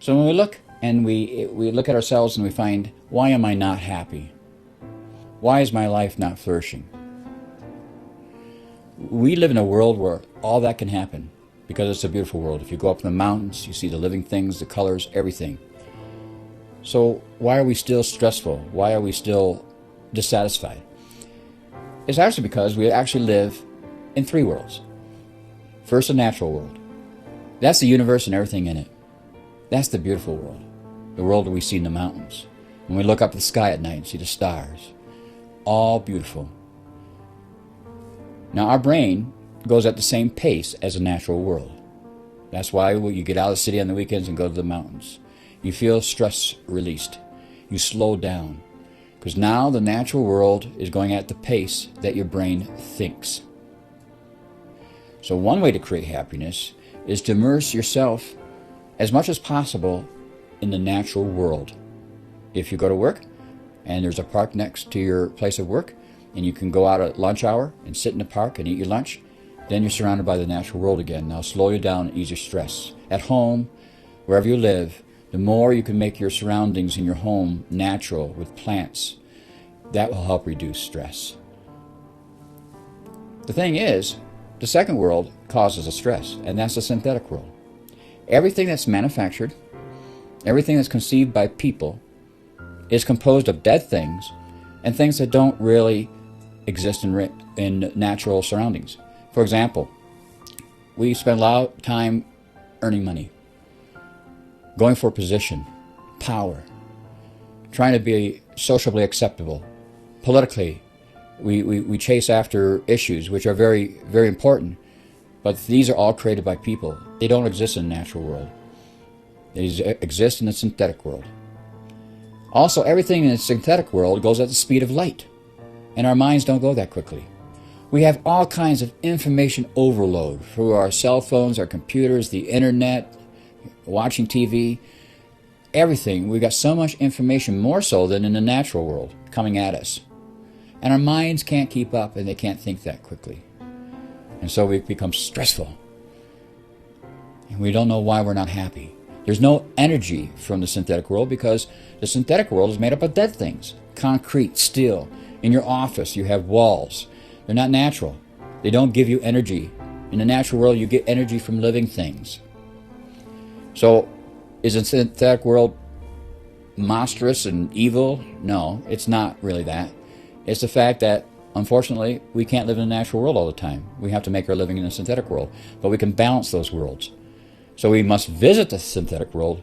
So when we look and we look at ourselves and we find, why am I not happy? Why is my life not flourishing? We live in a world where all that can happen because it's a beautiful world. If you go up in the mountains, you see the living things, the colors, everything. So why are we still stressful? Why are we still dissatisfied? It's actually because we actually live in three worlds. First, the natural world. That's the universe and everything in it. That's the beautiful world. The world that we see in the mountains. When we look up at the sky at night and see the stars. All beautiful. Now our brain goes at the same pace as the natural world. That's why you get out of the city on the weekends and go to the mountains. You feel stress released. You slow down. Because now the natural world is going at the pace that your brain thinks. So one way to create happiness is to immerse yourself as much as possible in the natural world. If you go to work and there's a park next to your place of work and you can go out at lunch hour and sit in the park and eat your lunch, then you're surrounded by the natural world again. Now slow you down and ease your stress. At home, wherever you live, the more you can make your surroundings in your home natural with plants, that will help reduce stress. The thing is, the second world causes a stress, and that's the synthetic world. Everything that's manufactured, everything that's conceived by people, is composed of dead things and things that don't really exist in natural surroundings. For example, we spend a lot of time earning money, going for position, power, trying to be socially acceptable. Politically, we chase after issues which are very, very important, but these are all created by people. They don't exist in the natural world. They exist in the synthetic world. Also, everything in the synthetic world goes at the speed of light, and our minds don't go that quickly. We have all kinds of information overload through our cell phones, our computers, the internet, watching TV, everything. We've got so much information, more so than in the natural world, coming at us. And our minds can't keep up, and they can't think that quickly. And so we become stressful. And we don't know why we're not happy. There's no energy from the synthetic world because the synthetic world is made up of dead things. Concrete, steel. In your office, you have walls. They're not natural. They don't give you energy. In the natural world, you get energy from living things. So, is the synthetic world monstrous and evil? No, it's not really that. It's the fact that, unfortunately, we can't live in the natural world all the time. We have to make our living in the synthetic world. But we can balance those worlds. So we must visit the synthetic world,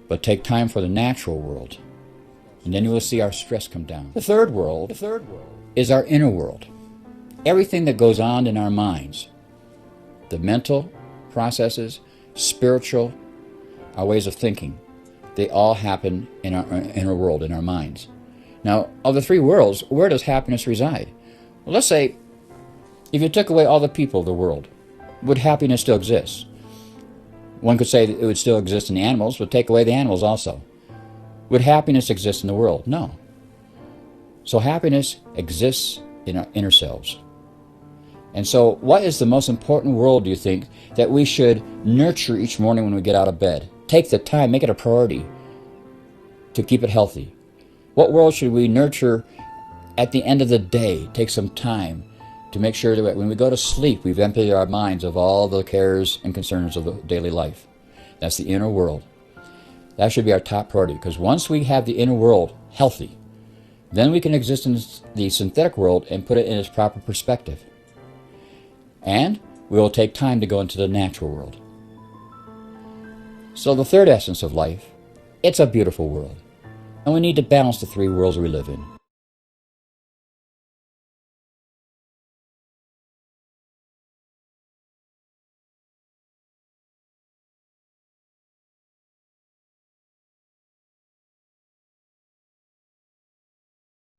but take time for the natural world. And then you will see our stress come down. The third world is our inner world. Everything that goes on in our minds, the mental processes, spiritual, our ways of thinking, they all happen in our inner world, in our minds. Now, of the three worlds, where does happiness reside? Well, let's say, if you took away all the people of the world, would happiness still exist? One could say that it would still exist in the animals, but take away the animals also. Would happiness exist in the world? No. So happiness exists in our inner selves. And so what is the most important world, do you think, that we should nurture each morning when we get out of bed? Take the time, make it a priority to keep it healthy. What world should we nurture at the end of the day? Take some time to make sure that when we go to sleep, we've emptied our minds of all the cares and concerns of the daily life. That's the inner world. That should be our top priority, because once we have the inner world healthy, then we can exist in the synthetic world and put it in its proper perspective. And we will take time to go into the natural world. So the third essence of life, it's a beautiful world. And we need to balance the three worlds we live in.